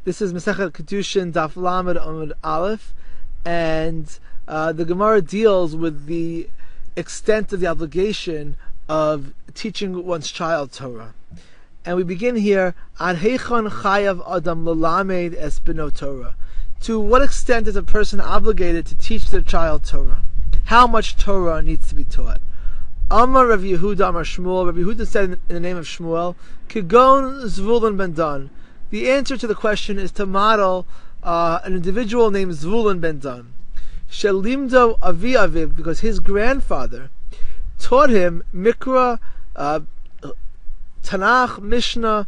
This is Masechet Kiddushin, Daf Lamed Amud Aleph, and the gemarah deals with the extent of the obligation of teaching one's child Torah. And we begin here, Ad heichon chayav adam lelamed es beno Torah. To what extent is a person obligated to teach their child Torah? How much Torah needs to be taught? Amar Rav Yehuda Amar Shmuel. Rav Yehuda said in the name of Shmuel, Kigon Zvulun ben Dan. The answer to the question is to model an individual named Zvulun ben Dan. Shelimdo avi aviv, because his grandfather taught him Mikra, Tanakh, Mishnah,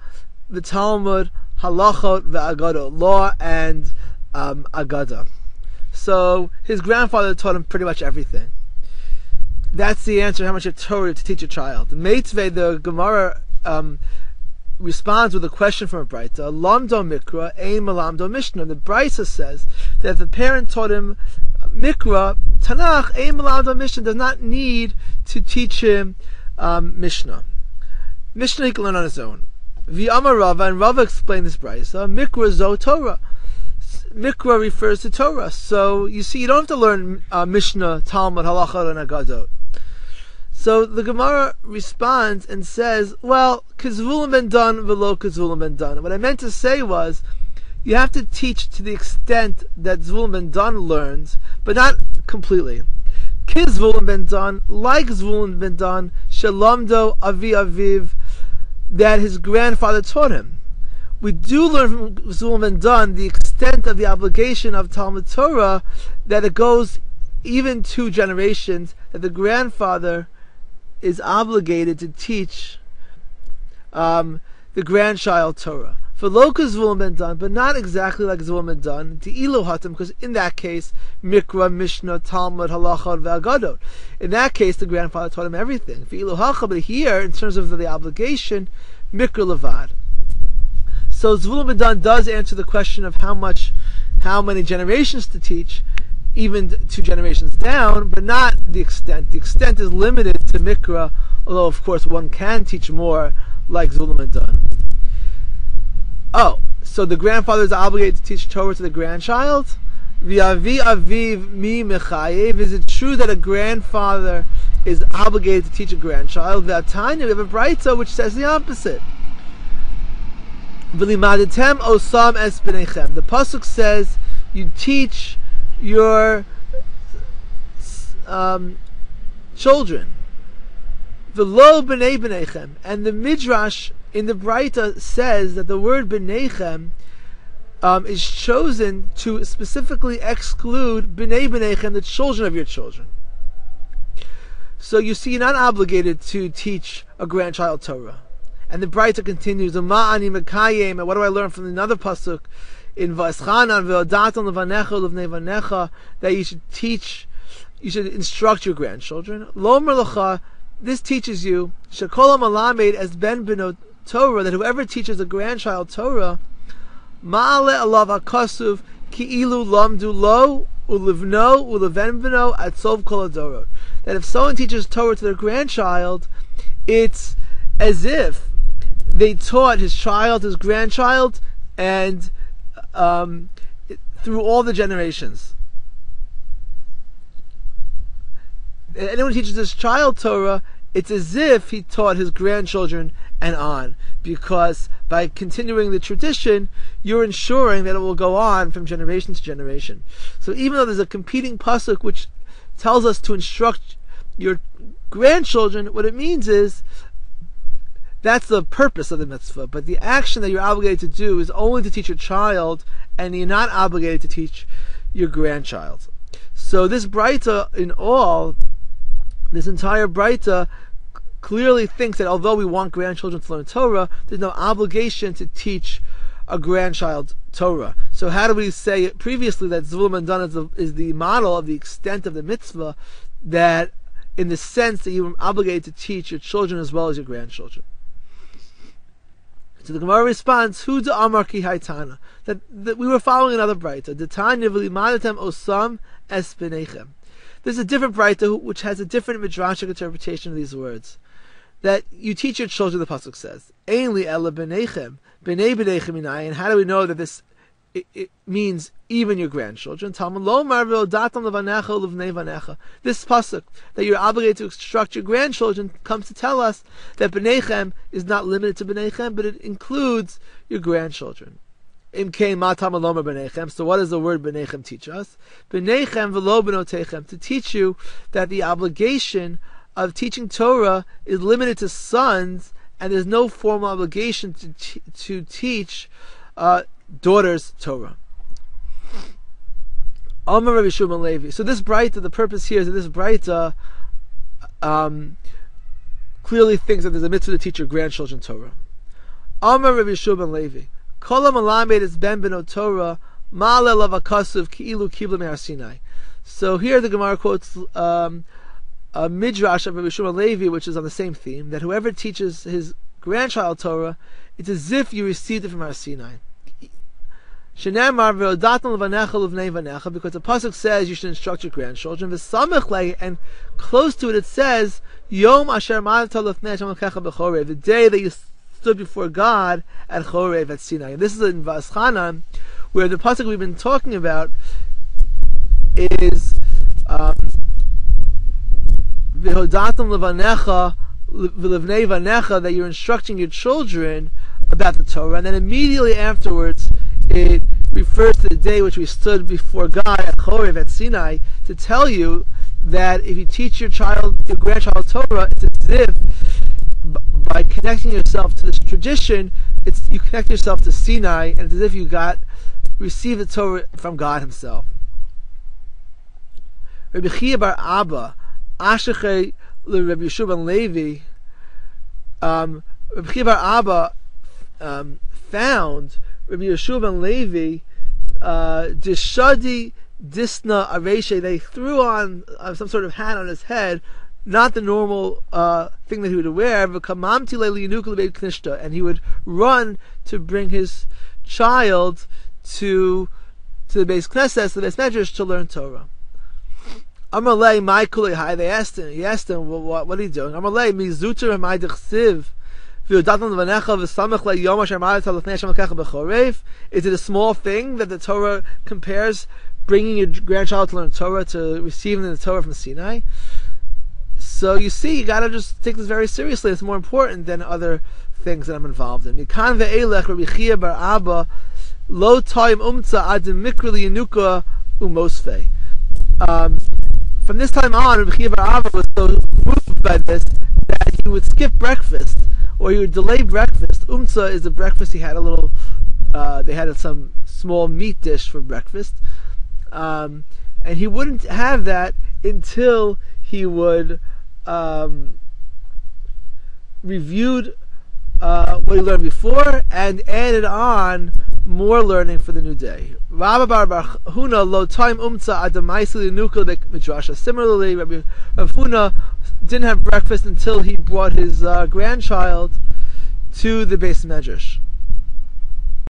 the Talmud, Halachot, ve'Agadot, law and Agada. So his grandfather taught him pretty much everything. That's the answer, how much of Torah to teach a child. Mitzva, the gemarah responds with a question from a Braita. Lamdo Mikra, ein malamdo Mishnah. The Braita says that if the parent taught him Mikra, Tanakh, ein malamdo Mishnah, does not need to teach him Mishnah. Mishnah he can learn on his own. V'amar Rava, and Rava explained this Braita, Mikra zo Torah. Mikra refers to Torah. So you see, you don't have to learn Mishnah, Talmud, Halachot, and Agadot. So the Gemara responds and says, well, Kizvulun ben Dan velo Kizvulun ben Dan. What I meant to say was, you have to teach to the extent that Zvulun ben Dan learns, but not completely. Kizvulun ben Dan, like Zvulun ben Dan, Shalamdo avi aviv, that his grandfather taught him. We do learn from Zvulun ben Dan the extent of the obligation of Talmud Torah, that it goes even 2 generations, that the grandfather is obligated to teach the grandchild Torah. For Loka Zvulun ben Dan, but not exactly like Zvulun ben Dan, to Ilu Hatam, because in that case, Mikra, Mishnah, Talmud, Halachot, ve'Agadot. In that case, the grandfather taught him everything. For Ilu Hacha, but here, in terms of the obligation, Mikra Levad. So Zvulun ben Dan does answer the question of how many generations to teach, even 2 generations down, but not the extent. The extent is limited to Mikra, although of course one can teach more, like Zvulun ben Dan. Oh, so the grandfather is obligated to teach Torah to the grandchild? V'avi aviv mi mechayev. Is it true that a grandfather is obligated to teach a grandchild? V'atanya, we have a Braita which says the opposite. V'limaditem osam es b'neichem. The pasuk says you teach your children. V'lo b'nei b'neichem. And the Midrash in the Braita says that the word b'neichem is chosen to specifically exclude b'nei b'neichem, the children of your children. So you see, you're not obligated to teach a grandchild Torah. And the Braita continues, Ma'ani mekayem, and what do I learn from another pasuk in V'eschanan ve'odatan levanecha levnei vanecha, that you should instruct your grandchildren. Lo merlacha, this teaches you, shekol ha'malamed es ben beno Torah, that whoever teaches a grandchild Torah, ma'ale alav ha'kasuv ki ilu lamdu lo ulivno uliven beno atzov kol adorot. That if someone teaches Torah to their grandchild, it's as if they taught his child, his grandchild, and through all the generations. Anyone who teaches his child Torah, it's as if he taught his grandchildren and on, because by continuing the tradition, you're ensuring that it will go on from generation to generation. So even though there's a competing pasuk which tells us to instruct your grandchildren, what it means is that's the purpose of the mitzvah, but the action that you're obligated to do is only to teach your child, and you're not obligated to teach your grandchild. So this Braita, in all, this entire Braita clearly thinks that although we want grandchildren to learn Torah, there's no obligation to teach a grandchild Torah. So how do we say previously that Zvulun ben Dan is the model of the extent of the mitzvah, that in the sense that you are obligated to teach your children as well as your grandchildren? So the Gemara responds, Hu de Amar ki haitana, that we were following another Braita. Detanya v'limadatem osam es b'neichem. There's a different Braita which has a different midrashic interpretation of these words. That you teach your children, the pasuk says, Ein li ela b'neichem, b'nei b'neichem inai. And how do we know that this it means even your grandchildren. This pasuk that you're obligated to instruct your grandchildren comes to tell us that b'neichem is not limited to b'neichem, but it includes your grandchildren. So what does the word b'neichem teach us? B'neichem v'lo b'notechem, to teach you that the obligation of teaching Torah is limited to sons, and there's no formal obligation to teach daughters Torah. Amar Rabbi Shua ben Levi. So this Braita, the purpose here is that this Braita clearly thinks that there's a mitzvah to teach your grandchildren Torah. Amar Rabbi Shua ben Levi. Kol ha'malamed es ben beno Torah ma'ale lav hakasuv ki'ilu kibla me'ar Sinai. So here the gemarah quotes a midrash of Rabbi Shua ben Levi, which is on the same theme, that whoever teaches his grandchild Torah, it's as if you received it from Har Sinai. Because the pasuk says you should instruct your grandchildren. And close to it, it says Yom Asher the day that you stood before God at Chorev at Sinai. And this is in Vaschanan, where the pasuk we've been talking about is V'hodatam levanecha v'levnei vanecha, that you're instructing your children about the Torah, and then immediately afterwards it refers to the day which we stood before God at Chorev at Sinai, to tell you that if you teach your grandchild Torah, it's as if by connecting yourself to this tradition, you connect yourself to Sinai, and it's as if you received the Torah from God Himself. Rabbi Chia bar Abba, Ashachei Rabbi Yeshua ben Levi, Rabbi Chia bar Abba found Rabbi Yeshua ben Levi Dishadi Disna Areshe. They threw on some sort of hat on his head, not the normal thing that he would wear, and he would run to bring his child to the Beis Knesset, to the Beis Medrash, to learn Torah. Amalei my kulei. He asked him, well, what are you doing? Amalei mizuter my dechsiv. Is it a small thing that the Torah compares bringing your grandchild to learn Torah to receiving the Torah from Sinai? So you see, you gotta just take this very seriously. It's more important than other things that I'm involved in. From this time on, Rabbi Chia bar Abba was so moved by this that he would skip breakfast, or he would delay breakfast. Umtza is a breakfast. He had they had some small meat dish for breakfast, and he wouldn't have that until he would reviewed what he learned before and added on more learning for the new day. Similarly, Rabbi Huna didn't have breakfast until he brought his grandchild to the Beis Medrash.